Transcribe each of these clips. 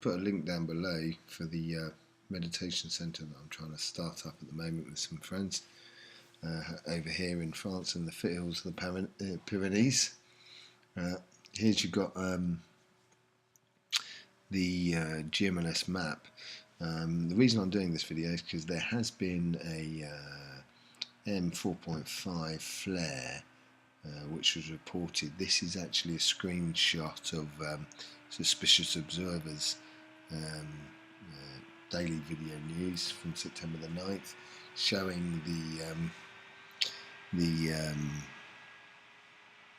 Put a link down below for the meditation centre that I'm trying to start up at the moment with some friends over here in France in the foothills of the Pyrenees. Here's you've got the GMLS map. The reason I'm doing this video is because there has been a M5.4 Flare which was reported. This is actually a screenshot of suspicious observers daily video news from September the 9th, showing the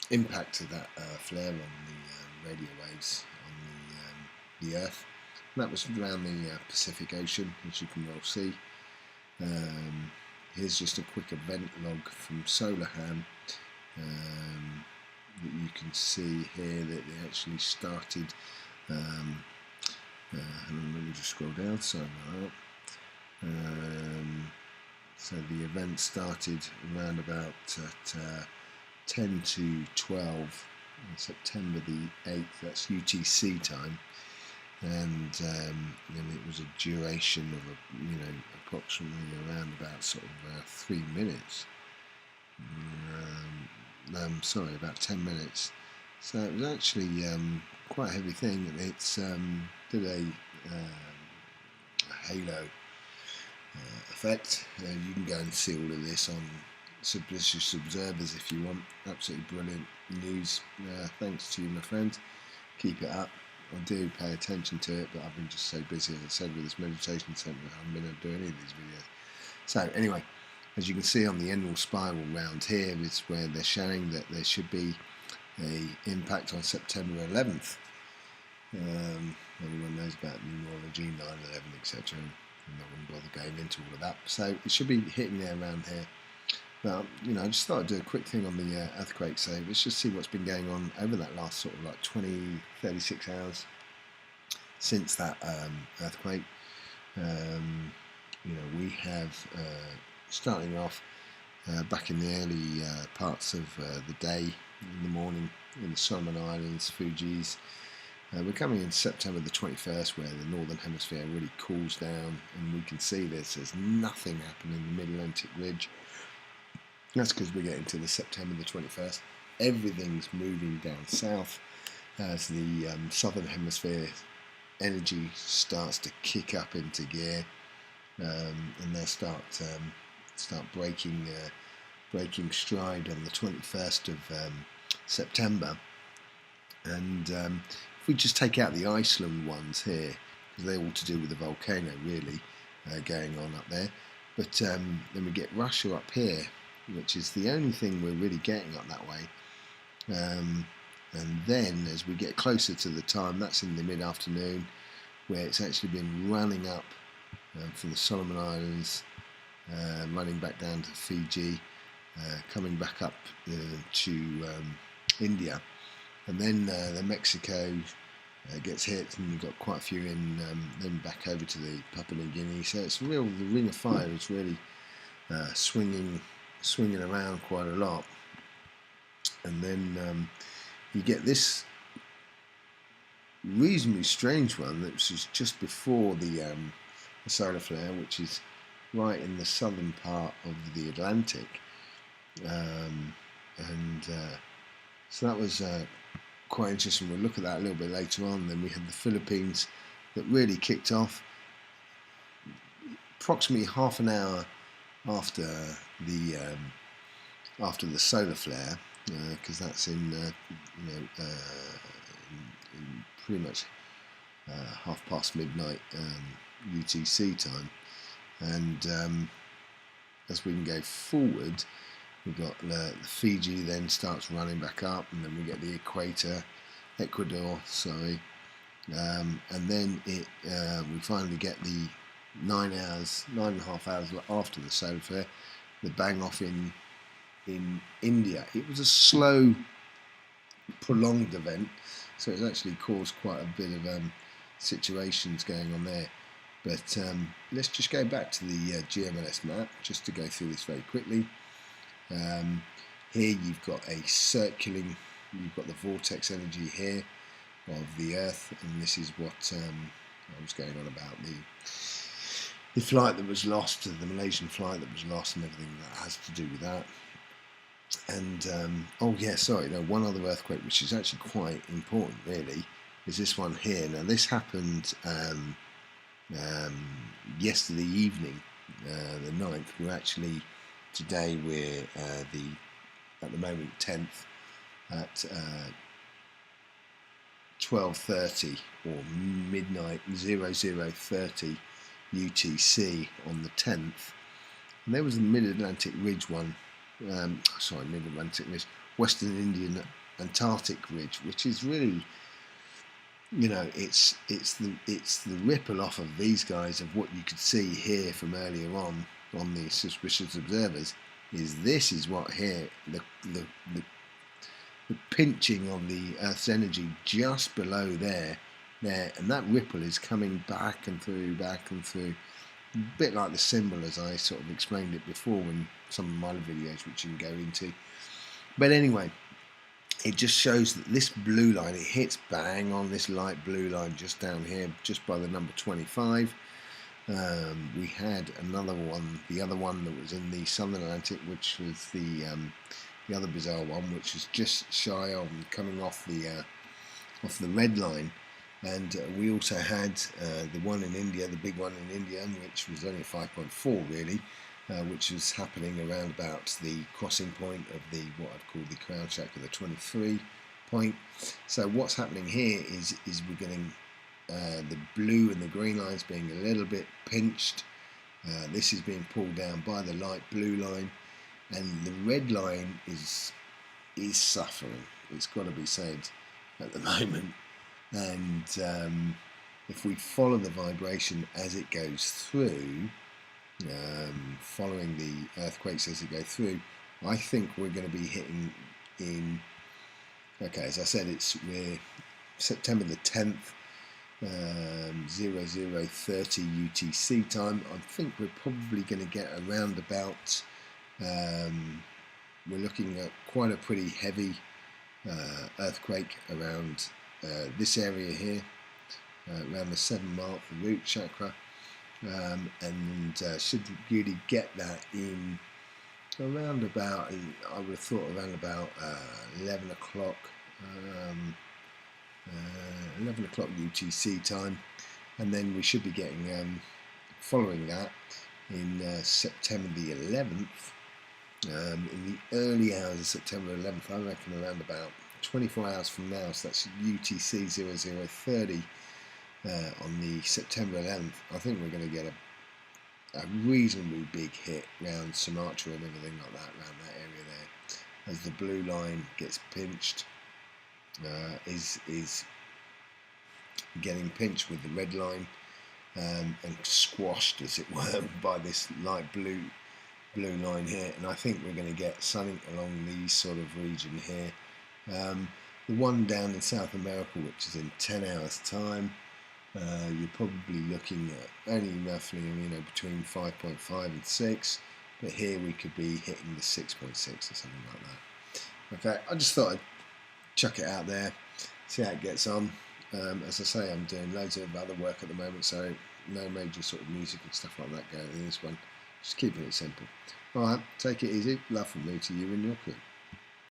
impact of that flare on the radio waves on the Earth. And that was around the Pacific Ocean, as you can well see. Here's just a quick event log from Solarham. That you can see here that they actually started. Let me just scroll down. Sorry about that. So the event started around about at 10 to 12 on September the 8th. That's UTC time, and then it was a duration of approximately around about sort of 3 minutes. Sorry, about 10 minutes. So it was actually quite a heavy thing, and it's did a halo effect. You can go and see all of this on Suspicious Observers if you want. Absolutely brilliant news. Thanks to you, my friend. Keep it up. I do pay attention to it, but I've been just so busy, as I said, with this meditation centre, I haven't been able to do any of these videos. So anyway, as you can see on the end spiral round here is where they're showing that there should be a impact on September 11th. Everyone knows about numerology, 9/11, etc. I'm not going to bother going into all of that. So it should be hitting there around here. But I just thought I'd do a quick thing on the earthquake. So let's just see what's been going on over that last sort of like 36 hours since that earthquake. We have starting off back in the early parts of the day, in the morning, in the Solomon Islands, Fuji's. We're coming in September the 21st, where the northern hemisphere really cools down, and we can see there's nothing happening in the mid-Atlantic ridge. That's because we're getting to the September the 21st. Everything's moving down south as the southern hemisphere energy starts to kick up into gear, and they'll start breaking stride on the 21st of September. And if we just take out the Iceland ones here, because they're all to do with the volcano really going on up there, but then we get Russia up here, which is the only thing we're really getting up that way. And then as we get closer to the time, that's in the mid-afternoon, where it's actually been running up from the Solomon Islands, running back down to Fiji, coming back up to India, and then the Mexico gets hit, and you've got quite a few in, then back over to the Papua New Guinea. So it's real. The Ring of Fire is really swinging around quite a lot, and then you get this reasonably strange one that was just before the solar flare, which is right in the southern part of the Atlantic, so that was quite interesting. We'll look at that a little bit later on. Then we had the Philippines that really kicked off approximately half an hour after the solar flare, because that's in pretty much half past midnight UTC time. And as we can go forward, we've got the Fiji then starts running back up, and then we get the Ecuador, sorry, and then we finally get the 9.5 hours after the solar flare, the bang off in India. It was a slow, prolonged event, so it's actually caused quite a bit of situations going on there. But let's just go back to the GMLS map just to go through this very quickly. Here you've got you've got the vortex energy here of the Earth, and this is what I was going on about the flight that was lost, the Malaysian flight that was lost, and everything that has to do with that. And oh yeah, sorry, no, one other earthquake which is actually quite important really is this one here. Now this happened yesterday evening, the 9th. We're actually, today we're at the moment 10th at 12:30 or midnight 00:30 UTC on the 10th, and there was a Mid-Atlantic Ridge one, Mid-Atlantic Ridge, Western Indian Antarctic Ridge, which is really, you know, it's the ripple off of these guys of what you could see here from earlier on the suspicious observers. This is what here the pinching of the Earth's energy just below there, and that ripple is coming back and through, a bit like the symbol as I sort of explained it before in some of my videos, which you can go into. But anyway, it just shows that this blue line, it hits bang on this light blue line just down here, just by the number 25. We had another one, the other one that was in the Southern Atlantic, which was the other bizarre one, which was just shy of coming off the red line. And we also had the one in India, the big one in India, which was only 5.4 really, which was happening around about the crossing point of the what I'd call the crown shack of the 23 point. So what's happening here is we're getting the blue and the green lines being a little bit pinched. This is being pulled down by the light blue line, and the red line is suffering. It's got to be said at the moment. And if we follow the vibration as it goes through, following the earthquakes as they go through, I think we're going to be hitting in, okay, as I said, we're September the 10th, 00:30 UTC time. I think we're probably going to get around about, we're looking at quite a pretty heavy earthquake around this area here, around the 7 mark, the root chakra, and should really get that in around about, I would have thought around about 11 o'clock, 11 o'clock UTC time, and then we should be getting, following that, in September the 11th, in the early hours of September 11th, I reckon around about 24 hours from now, so that's UTC 00:30 on the September 11th. I think we're going to get a reasonably big hit around Sumatra and everything like that, around that area there, as the blue line gets pinched, is getting pinched with the red line, and squashed, as it were, by this light blue line here. And I think we're going to get something along these sort of region here. The one down in South America, which is in 10 hours time, you're probably looking at only roughly, you know, between 5.5 and 6, but here we could be hitting the 6.6 or something like that. Okay, I just thought I'd chuck it out there, see how it gets on. As I say, I'm doing loads of other work at the moment, so no major sort of music and stuff like that going in this one, just keeping it simple. Alright, take it easy, love from me to you and your crew.